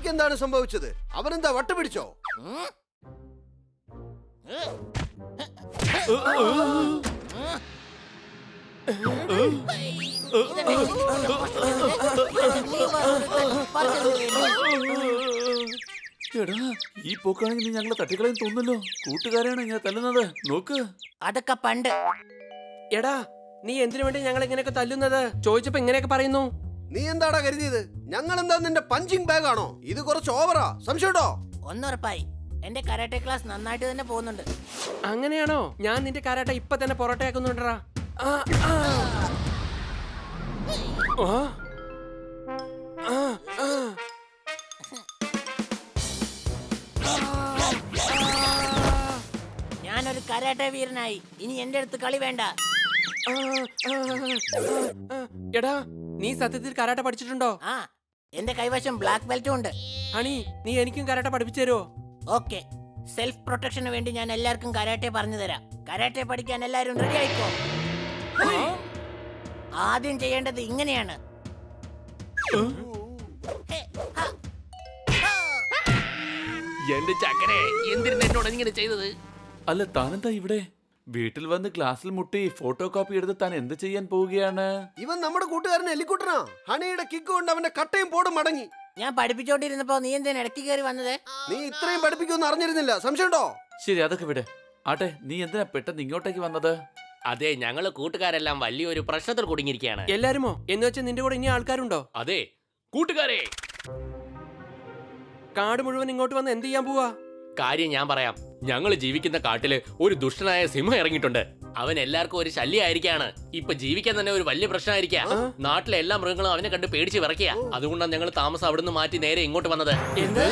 തനിക്കെന്താണ് സംഭവിച്ചത്? അവനെന്താ വട്ടുപിടിച്ചോ? എടാ, ഈ പോക്കാണെങ്കിൽ ഞങ്ങളെ തട്ടിക്കളയും തോന്നല്ലോ. കൂട്ടുകാരാണ് ഇങ്ങനെ തല്ലുന്നത്. നോക്ക്. അതൊക്കെ പണ്ട്. എടാ, നീ എന്തിനു വേണ്ടി ഞങ്ങൾ ഇങ്ങനെയൊക്കെ തല്ലുന്നത്? ചോദിച്ചപ്പോ ഇങ്ങനെയൊക്കെ പറയുന്നു. നീ എന്താടാ കരുതിയത്? ഞങ്ങൾ എന്താ നിന്റെ പഞ്ചിങ് ബാഗ് ആണോ? ഇത് കുറച്ച് ഓവറാ. സംശയമുണ്ടോ? ഒന്നുറപ്പായി, എന്റെ കരാട്ടെ ക്ലാസ് നന്നായിട്ട് തന്നെ പോകുന്നുണ്ട്. അങ്ങനെയാണോ? ഞാൻ നിന്റെ കാരാട്ട ഇപ്പൊ തന്നെ പൊറോട്ടയാക്കുന്നുണ്ടാ. ഞാനൊരു കരാട്ടെ വീരനായി. ഇനി എന്റെ അടുത്ത് കളി വേണ്ട. എടാ, നീ സത്യത്തിൽ കരാട്ട പഠിച്ചിട്ടുണ്ടോ? ആ, എന്റെ കൈവശം ബ്ലാക്ക് ബെൽറ്റും ഉണ്ട്. ഹണി, നീ എനിക്കും കരാട്ട പഠിപ്പിച്ചു തരുമോ? ഓക്കെ, സെൽഫ് പ്രൊട്ടക്ഷന് വേണ്ടി ഞാൻ എല്ലാവർക്കും കരാട്ടെ പറഞ്ഞു തരാം. കരാട്ടെ പഠിക്കാൻ എല്ലാരും റെഡി ആയിക്കോ. ആദ്യം ചെയ്യേണ്ടത് ഇങ്ങനെയാണ്. എന്റെ ചക്കരെ, എന്തിനാ എന്നോട് ഇങ്ങനെ ചെയ്തത്? അല്ല, താനെന്താ ഇവിടെ? വീട്ടിൽ വന്ന് ക്ലാസ്സിൽ മുട്ടി ഫോട്ടോ കോപ്പി എടുത്ത് താൻ എന്ത് ചെയ്യാൻ പോവുകയാണ്? ഇവൻ നമ്മുടെ കൂട്ടുകാരൻ എലിക്കുട്ടനാ. ഹണിയുടെ കിക്ക് കൊണ്ട് അവന്റെ കട്ടയും പോടും മടങ്ങി. ഞാൻ പഠിപ്പിച്ചോണ്ടിരുന്നപ്പോ നീ എന്തിനാ ഇടയ്ക്ക് കയറി വന്നത്? നീ ഇത്രയും പഠിപ്പിക്കുമെന്ന് അറിഞ്ഞിരുന്നില്ല. സംശയമുണ്ടോ? ശരി, അതൊക്കെ വിടെ. ആട്ടെ, നീ എന്തിനാ പെട്ടെന്ന് ഇങ്ങോട്ടേക്ക് വന്നത്? അതെ, ഞങ്ങള് കൂട്ടുകാരെല്ലാം വലിയൊരു പ്രശ്നത്തിൽ കുടുങ്ങിയിരിക്കുകയാണ്. എല്ലാരുമോ? എന്ന് വെച്ചാൽ നിന്റെ കൂടെ ഇനി ആൾക്കാരുണ്ടോ? അതെ കൂട്ടുകാരെ, കാട് മുഴുവൻ ഇങ്ങോട്ട് വന്ന് എന്ത് ചെയ്യാൻ പോവാ? കാര്യം ഞാൻ പറയാം. ഞങ്ങൾ ജീവിക്കുന്ന കാട്ടില് ഒരു ദുഷ്ടനായ സിംഹം ഇറങ്ങിയിട്ടുണ്ട്. അവൻ എല്ലാവർക്കും ഒരു ശല്യമായിരിക്കാണ്. ഇപ്പൊ ജീവിക്കാൻ തന്നെ ഒരു വലിയ പ്രശ്നമായിരിക്കാം. നാട്ടിലെ എല്ലാ മൃഗങ്ങളും അവനെ കണ്ട് പേടിച്ച് വിറക്കുക. അതുകൊണ്ടാണ് ഞങ്ങൾ താമസം അവിടുന്ന് മാറ്റി നേരെ ഇങ്ങോട്ട് വന്നത്. എന്ത്?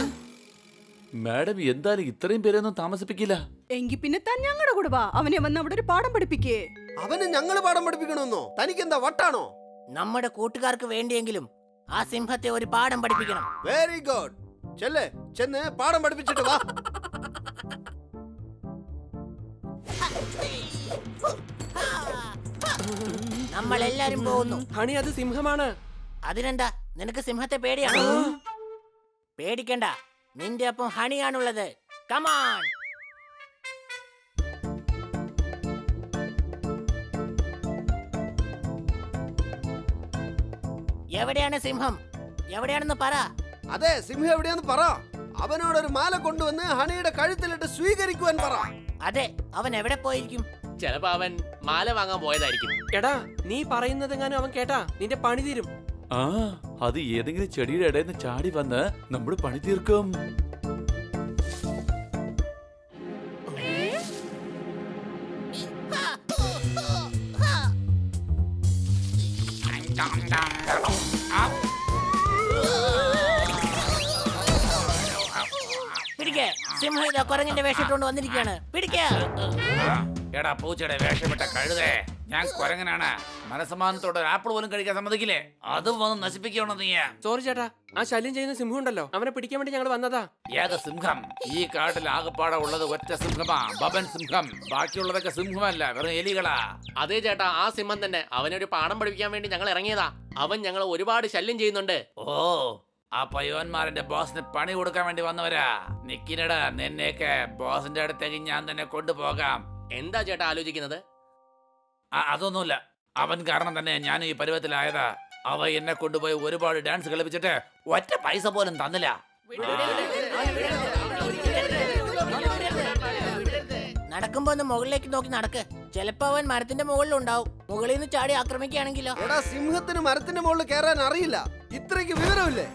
മാഡം എന്തായാലും ഇത്രയും പേരൊന്നും താമസിപ്പിക്കില്ല. എങ്കി പിന്നെ താൻ ഞങ്ങളുടെ കൂടെ വാ. അവനെ വന്ന് അവിടെ ഒരു പാഠം പഠിപ്പിക്കേ. അവന് ഞങ്ങള് പാഠം പഠിപ്പിക്കണമെന്നോ? തനിക്കെന്താ വട്ടാണോ? നമ്മുടെ കൂട്ടുകാർക്ക് വേണ്ടിയെങ്കിലും ആ സിംഹത്തെ ഒരു പാഠം പഠിപ്പിക്കണം. Very good. ചെന്ന് പാഠം പഠിപ്പിച്ചിട്ട് വാ. നമ്മൾ എല്ലാരും പോകുന്നു. ഹണി, അത് സിംഹമാണ്. അതിനെന്താ, നിനക്ക് സിംഹത്തെ പേടിയാണോ? പേടിക്കണ്ട, നിന്റെ ഒപ്പം ഹണിയാണുള്ളത്. കമാൺ. എവിടെയാണ് സിംഹം? എവിടെയാണെന്ന് പറ. അതെ, സിംഹം എവിടെയാന്ന് പറ. അവനോടൊരു മാല കൊണ്ടുവന്ന് ഹണിയുടെ കഴുത്തിലിട്ട് സ്വീകരിക്കുവാൻ പറ. അതെ, അവൻ എവിടെ പോയിരിക്കും? ചിലപ്പോ അവൻ മാല വാങ്ങാൻ പോയതായിരിക്കും. എടാ, നീ പറയുന്നതെങ്ങാനും അവൻ കേട്ടാ നിന്റെ പണി തീരും. ആ, അത് ഏതെങ്കിലും ചെടിയുടെ ഇടയിൽ നിന്ന് ചാടി വന്ന് നമ്മുടെ പണി തീർക്കും. പിടിക്കേ, സിംഹം ഇതാ കുരങ്ങിന്റെ വേഷിട്ടുകൊണ്ട് വന്നിരിക്കുകയാണ്. പിടിക്കേ. എടാ പൂച്ചയുടെ വേഷമിട്ട കഴുതേ, ഞാൻ കുരങ്ങനാണ്. മനസ്സമാനത്തോടെ ആപ്പിൾ പോലും കഴിക്കാൻ സമ്മതിക്കില്ലേ? അതും വന്ന് നശിപ്പിക്കണോ നീ? സോറി ചേട്ടാ, ആ ശല്യം ചെയ്യുന്ന സിംഹം ഉണ്ടല്ലോ, അവനെ പിടിക്കാൻ വേണ്ടി ഞങ്ങൾ വന്നതാ. ഏക സിംഹം? ഈ കാട്ടിൽ ആകപ്പാടെ ഉള്ളത് ഒറ്റ സിംഹമാ, ബബൻ സിംഹം. ബാക്കിയുള്ളതൊക്കെ സിംഹമല്ല, വെറും എലികളാ. അതേ ചേട്ടാ, ആ സിംഹം തന്നെ. അവനൊരു പാഠം പഠിപ്പിക്കാൻ വേണ്ടി ഞങ്ങൾ ഇറങ്ങിയതാ. അവൻ ഞങ്ങൾ ഒരുപാട് ശല്യം ചെയ്യുന്നുണ്ട്. ഓ, ആ പയ്യോന്മാരുടെ ബോസിന് പണി കൊടുക്കാൻ വേണ്ടി വന്നവരാ. നിക്കിനടാ, നിന്നെയൊക്കെ ബോസിന്റെ അടുത്തേക്ക് ഞാൻ തന്നെ കൊണ്ടുപോകാം. എന്താ ചേട്ടാ ആലോചിക്കുന്നത്? അതൊന്നുമില്ല, അവൻ കാരണം തന്നെ ഞാൻ ഈ പരുവത്തിലായതാ. അവ എന്നെ കൊണ്ടുപോയി ഒരുപാട് ഡാൻസ് കളിപ്പിച്ചിട്ട് ഒറ്റ പൈസ പോലും തന്നില്ല. നടക്കുമ്പോ ഒന്ന് മുകളിലേക്ക് നോക്കി നടക്ക്. ചിലപ്പോ അവൻ മരത്തിന്റെ മുകളിൽ ഉണ്ടാവും. മുകളിൽ നിന്ന് ചാടി ആക്രമിക്കുകയാണെങ്കിലോ? എടാ, സിംഹത്തിന് മരത്തിന്റെ മുകളിൽ കയറാൻ അറിയില്ല. ഇത്രയ്ക്ക് വിവരമില്ലേ?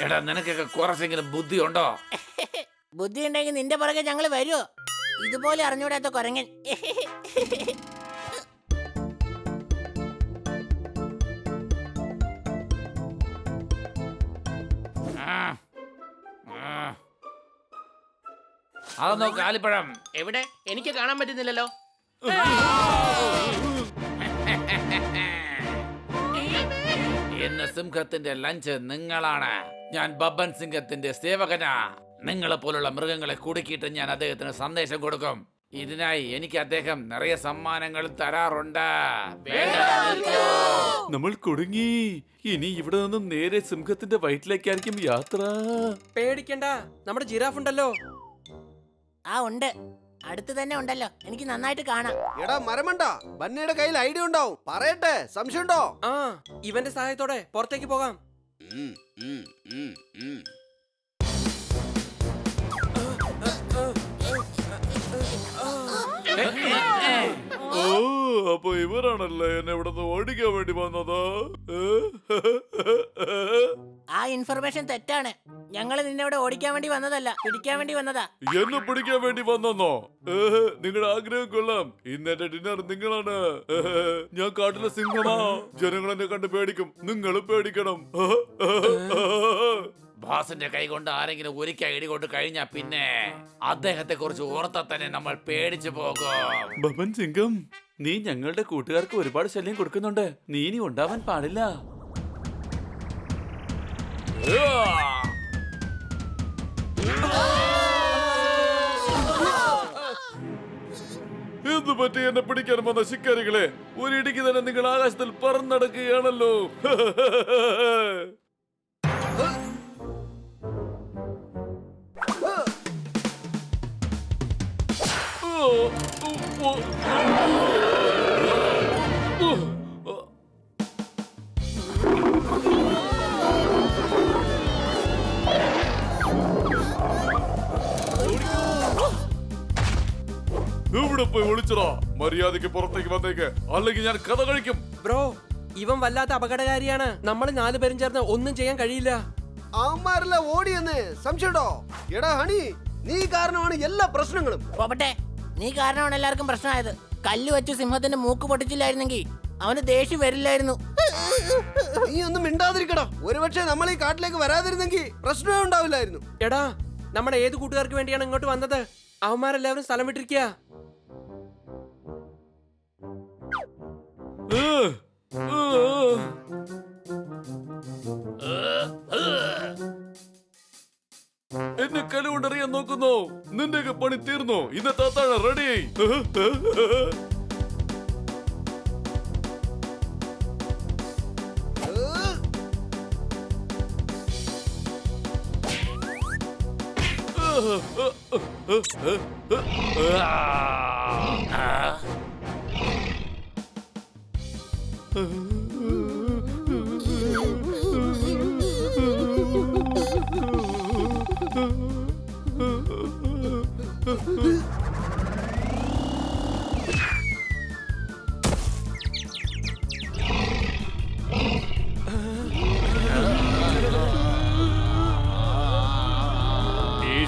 എടാ, നിനക്കൊക്കെ കുറച്ചെങ്കിലും ബുദ്ധിയുണ്ടോ? ബുദ്ധി ഉണ്ടെങ്കിൽ നിന്റെ പുറകെ ഞങ്ങൾ വരുമോ? ഇതുപോലെ അറിഞ്ഞൂടാത്ത കൊരങ്ങൻ. അതൊന്നോ കാലിപ്പഴം. എവിടെ? എനിക്ക് കാണാൻ പറ്റുന്നില്ലല്ലോ. ഇന്ന് സിംഹത്തിന്റെ ലഞ്ച് നിങ്ങളാണ്. ഞാൻ ബബ്ബൻ സിംഹത്തിന്റെ സേവകനാ. നിങ്ങളെ പോലുള്ള മൃഗങ്ങളെ കുടുക്കിയിട്ട് ഞാൻ അദ്ദേഹത്തിന് സന്ദേശം കൊടുക്കും. ഇതിനായി എനിക്ക് അദ്ദേഹം നിറയെ സമ്മാനങ്ങൾ തരാറുണ്ട്. നമ്മൾ കുടുങ്ങി. ഇനി ഇവിടെ നിന്നും നേരെ സിംഹത്തിന്റെ വയറ്റിലേക്കായിരിക്കും യാത്ര. പേടിക്കണ്ട, നമ്മുടെ ജിറാഫ് ഉണ്ടല്ലോ. ആ ഉണ്ട്, അടുത്ത് തന്നെ ഉണ്ടല്ലോ. എനിക്ക് നന്നായിട്ട് കാണാം. എടാ മരമണ്ട, ബന്നയുടെ കയ്യിൽ ഐഡിയ ഉണ്ടാവും. പറയട്ടെ, സംശയമുണ്ടോ? ആ, ഇവന്റെ സഹായത്തോടെ പുറത്തേക്ക് പോകാം. ഓ, അപ്പൊ ഇവരാണല്ലേ എന്നെ ഇവിടെ നിന്ന് ഓടിക്കാൻ വേണ്ടി വന്നത്. ആ ഇൻഫർമേഷൻ തെറ്റാണ്. ഞങ്ങൾ നിന്നെ ഇവിടെ ഓടിക്കാൻ വേണ്ടി വന്നതല്ല, പിടിക്കാൻ വേണ്ടി വന്നതാ. എന്നെ പിടിക്കാൻ വേണ്ടി വന്നോ? നിങ്ങളുടെ ആഗ്രഹം കൊള്ളാം. ഇന്ന് എന്റെ ഡിന്നർ നിങ്ങളാണ്. ഞാൻ കാട്ടിലെ സിംഹമാ. ജനങ്ങൾ എന്നെ കണ്ട് പേടിക്കും. നിങ്ങൾ പേടിക്കണം. ബോസിന്റെ കൈ കൊണ്ട് ആരെങ്കിലും ഒരിക്കൽ ഇടി കൊണ്ട് കഴിഞ്ഞാ പിന്നെ അദ്ദേഹത്തെ കുറിച്ച് ഓർത്താ തന്നെ നമ്മൾ പേടിച്ചു പോകും. ബബൻ സിംഗം, നീ ഞങ്ങളുടെ കൂട്ടുകാർക്ക് ഒരുപാട് ശല്യം കൊടുക്കുന്നുണ്ട്. നീ ഇനി ഉണ്ടാവാൻ പാടില്ല. എന്തു പറ്റി എന്നെ പിടിക്കാൻ വന്ന ശിക്കാരികളെ? ഒരിടിക്ക് തന്നെ നിങ്ങൾ ആകാശത്തിൽ പറന്നടക്കുകയാണല്ലോ. ഇവിടെ പോയി ഒളിച്ചടാ. മര്യാദക്ക് പുറത്തേക്ക് വന്നേക്ക്, അല്ലെങ്കിൽ ഞാൻ കഥ കഴിക്കും. ബ്രോ, ഇവൻ വല്ലാത്ത അപകടകാരിയാണ്. നമ്മൾ 4 പേരും ചേർന്ന് ഒന്നും ചെയ്യാൻ കഴിയില്ല. അവന്മാരെല്ലാം ഓടിയെന്ന് സംശയമുണ്ടോ? എടാ ഹണി, നീ കാരണമാണ് എല്ലാ പ്രശ്നങ്ങളും. പോപട്ടെ, നീ കാരണമാണ് എല്ലാവർക്കും പ്രശ്നമായത്. കല്ല് വെച്ച് സിംഹത്തിന്റെ മൂക്ക് പൊട്ടിച്ചില്ലായിരുന്നെങ്കിൽ അവന് ദേഷ്യം വരില്ലായിരുന്നു. നീ ഒന്നും മിണ്ടാതിരിക്കടാ. ഒരുപക്ഷെ നമ്മൾ ഈ കാട്ടിലേക്ക് വരാതിരുന്നെങ്കിൽ പ്രശ്നമേ ഉണ്ടാവില്ലായിരുന്നു. എടാ, നമ്മുടെ ഏത് കൂട്ടുകാർക്ക് വേണ്ടിയാണ് ഇങ്ങോട്ട് വന്നത്? അവന്മാരെല്ലാവരും സ്ഥലം വിട്ടിരിക്കുക. എന്നെ കല കൊണ്ടറിയാൻ നോക്കുന്നോ? നിന്റെയൊക്കെ പണി തീർന്നോ? ഇന്നത്തെ അത്താഴം റെഡി.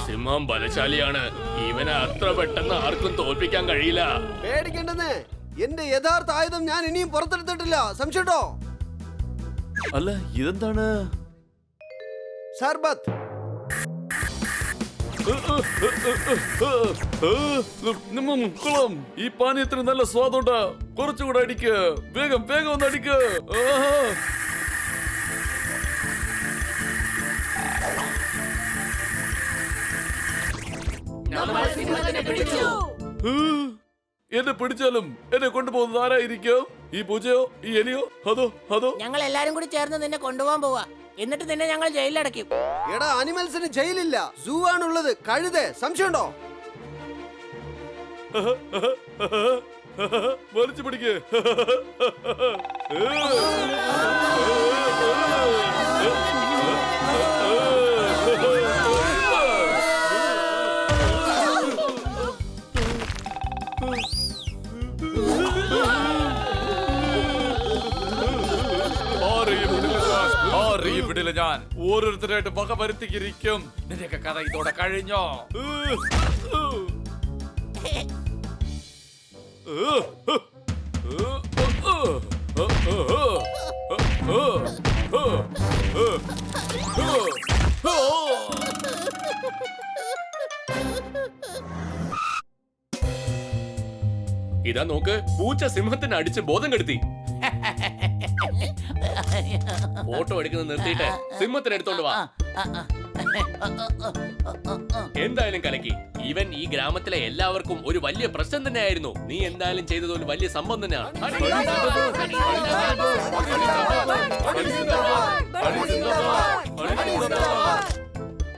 സിംഹം ബലശാലിയാണ്. ഇവനെ അത്ര പെട്ടെന്ന് ആർക്കും തോൽപ്പിക്കാൻ കഴിയില്ല. പേടിക്കേണ്ടെന്ന്. എന്റെ യഥാർത്ഥ ആയുധം ഞാൻ ഇനിയും പുറത്തെടുത്തിട്ടില്ല. സംശയമുണ്ടോ? അല്ല, ഇതെന്താണ്? സർബത്ത്. കൊള്ളാം. ഈ പാനീയത്തിന് നല്ല സ്വാദുണ്ട്. കുറച്ചുകൂടെ അടിക്ക്. വേഗം വേഗം ഒന്ന് അടിക്ക്. എന്നെ പിടിച്ചാലും എന്നെ കൊണ്ടുപോകുന്നത് ആരായിരിക്കും? ഈ പൂച്ചയോ, ഈ എലിയോ, അതോ? ഞങ്ങൾ എല്ലാരും കൂടി ചേർന്ന് നിന്നെ കൊണ്ടുപോകാൻ പോവാ. എന്നിട്ട് നിന്നെ ഞങ്ങൾ ജയിലിലടയ്ക്കും. എടാ, അനിമൽസിന് ജയിലില്ല, സൂ ആണുള്ളത്. കഴുത. സംശയമുണ്ടോ? വലിച്ചു പിടിക്ക്. ആരെയും വിടില്ല ഞാൻ. ഓരോരുത്തരായിട്ട് വക വരുത്തിയിരിക്കും. നിന്റെയൊക്കെ കഥ ഇതോടെ കഴിഞ്ഞോ? ഇതാ നോക്ക്, പൂച്ച സിംഹത്തിന് അടിച്ച് ബോധം കെടുത്തി. ഫോട്ടോ എടുക്കുന്നത് നിർത്തിയിട്ട് സിംഹത്തിന് എടുത്തോണ്ട് വാ. എന്തായാലും കലക്കി. ഇവൻ ഈ ഗ്രാമത്തിലെ എല്ലാവർക്കും ഒരു വലിയ പ്രശ്നം തന്നെയായിരുന്നു. നീ എന്തായാലും ചെയ്തത് ഒരു വലിയ സംഭവം തന്നെയാണ്.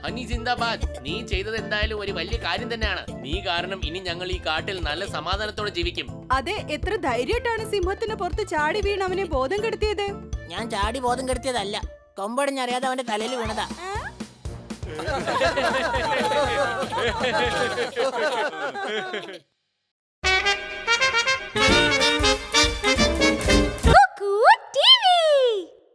ഹണി ജിന്ദാബാദ്. നീ ചെയ്തത് എന്തായാലും ഒരു വലിയ കാര്യം തന്നെയാണ്. നീ കാരണം ഇനി ഞങ്ങൾ ഈ കാട്ടിൽ നല്ല സമാധാനത്തോടെ ജീവിക്കും. അതെ, എത്ര ധൈര്യമായിട്ടാണ് സിംഹത്തിന് പുറത്ത് ചാടി വീണ് അവനെ ബോധം കെടുത്തിയത്. ഞാൻ ചാടി ബോധം കെടുത്തിയതല്ല, കൊമ്പടിഞ്ഞറിയാതെ അവന്റെ തലയിൽ വീണതാ. ഏ?